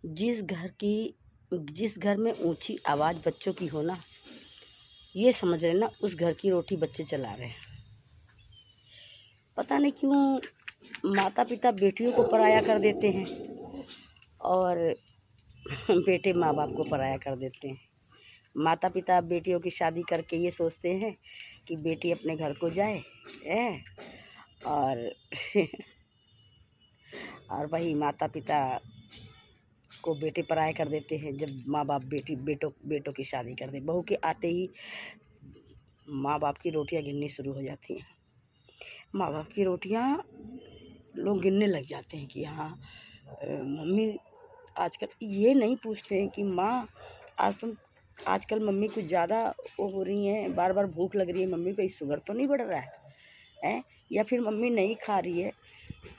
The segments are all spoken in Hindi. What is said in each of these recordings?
जिस घर में ऊंची आवाज़ बच्चों की हो ना, ये समझ रहे ना उस घर की रोटी बच्चे चला रहे हैं। पता नहीं क्यों माता पिता बेटियों को पराया कर देते हैं और बेटे माँ बाप को पराया कर देते हैं। माता पिता बेटियों की शादी करके ये सोचते हैं कि बेटी अपने घर को जाए और और वही माता पिता को बेटे पराये कर देते हैं। जब माँ बाप बेटों की शादी कर दे, बहू के आते ही माँ बाप की रोटियां गिननी शुरू हो जाती हैं। माँ बाप की रोटियां लोग गिनने लग जाते हैं कि हाँ मम्मी, आजकल ये नहीं पूछते हैं कि माँ आजकल मम्मी कुछ ज़्यादा वो हो रही हैं, बार बार भूख लग रही है, मम्मी को शुगर तो नहीं बढ़ रहा है या फिर मम्मी नहीं खा रही है,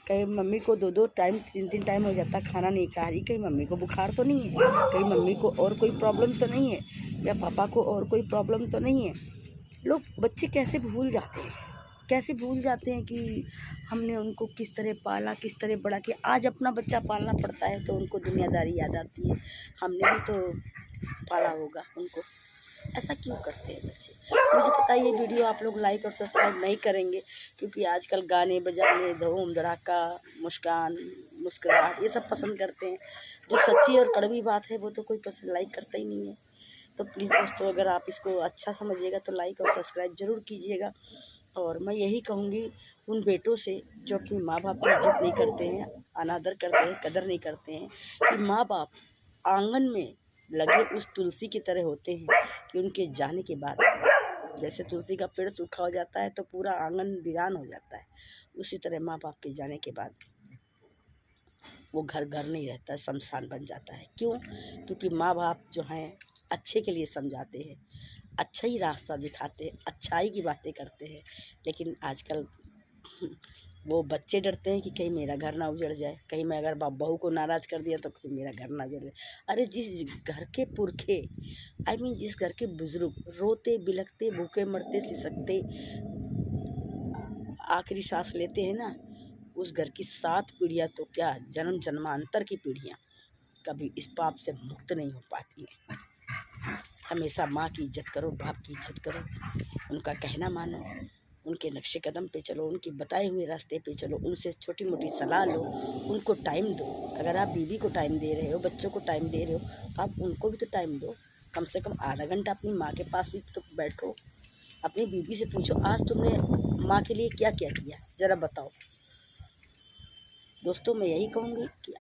कहीं मम्मी को 2-2 टाइम 3-3 टाइम हो जाता खाना नहीं खा रही, कहीं मम्मी को बुखार तो नहीं है, कहीं मम्मी को और कोई प्रॉब्लम तो नहीं है, या पापा को और कोई प्रॉब्लम तो नहीं है। लोग बच्चे कैसे भूल जाते हैं कि हमने उनको किस तरह पाला, किस तरह बड़ा किया। आज अपना बच्चा पालना पड़ता है तो उनको दुनियादारी याद आती है, हमने भी तो पाला होगा उनको। ऐसा क्यों करते हैं बच्चे? मुझे पता है ये वीडियो आप लोग लाइक और सब्सक्राइब नहीं करेंगे, क्योंकि आजकल गाने बजाने, धूम धड़ाका, मुस्कुराहट ये सब पसंद करते हैं। जो सच्ची और कड़वी बात है वो तो कोई पसंद लाइक करता ही नहीं है। तो प्लीज़ दोस्तों, अगर आप इसको अच्छा समझिएगा तो लाइक और सब्सक्राइब ज़रूर कीजिएगा। और मैं यही कहूँगी उन बेटों से जो अपनी माँ बाप की इज्जत नहीं करते हैं, अनादर करते हैं, कदर नहीं करते हैं, कि माँ बाप आंगन में लगे उस तुलसी की तरह होते हैं कि उनके जाने के बाद जैसे तुलसी का पेड़ सूखा हो जाता है तो पूरा आंगन वीरान हो जाता है, उसी तरह माँ बाप के जाने के बाद वो घर नहीं रहता है, शमशान बन जाता है। क्यों? क्योंकि माँ बाप जो हैं अच्छे के लिए समझाते हैं, अच्छा ही रास्ता दिखाते हैं, अच्छाई की बातें करते हैं, लेकिन आजकल वो बच्चे डरते हैं कि कहीं मेरा घर ना उजड़ जाए, कहीं मैं अगर बहू को नाराज़ कर दिया तो कहीं मेरा घर ना उजड़ जाए। अरे जिस घर के पुरखे जिस घर के बुजुर्ग रोते बिलखते भूखे मरते सिसकते आखिरी सांस लेते हैं ना, उस घर की 7 पीढ़ियाँ तो क्या जन्म जन्मांतर की पीढ़ियाँ कभी इस पाप से मुक्त नहीं हो पाती हैं। हमेशा माँ की इज्जत करो, बाप की इज्जत करो, उनका कहना मानो, उनके नक्शे कदम पे चलो, उनके बताए हुए रास्ते पे चलो, उनसे छोटी मोटी सलाह लो, उनको टाइम दो। अगर आप बीवी को टाइम दे रहे हो, बच्चों को टाइम दे रहे हो, तो आप उनको भी तो टाइम दो। कम से कम आधा घंटा अपनी माँ के पास भी तो बैठो। अपनी बीवी से पूछो आज तुमने माँ के लिए क्या क्या किया, ज़रा बताओ। दोस्तों मैं यही कहूँगी कि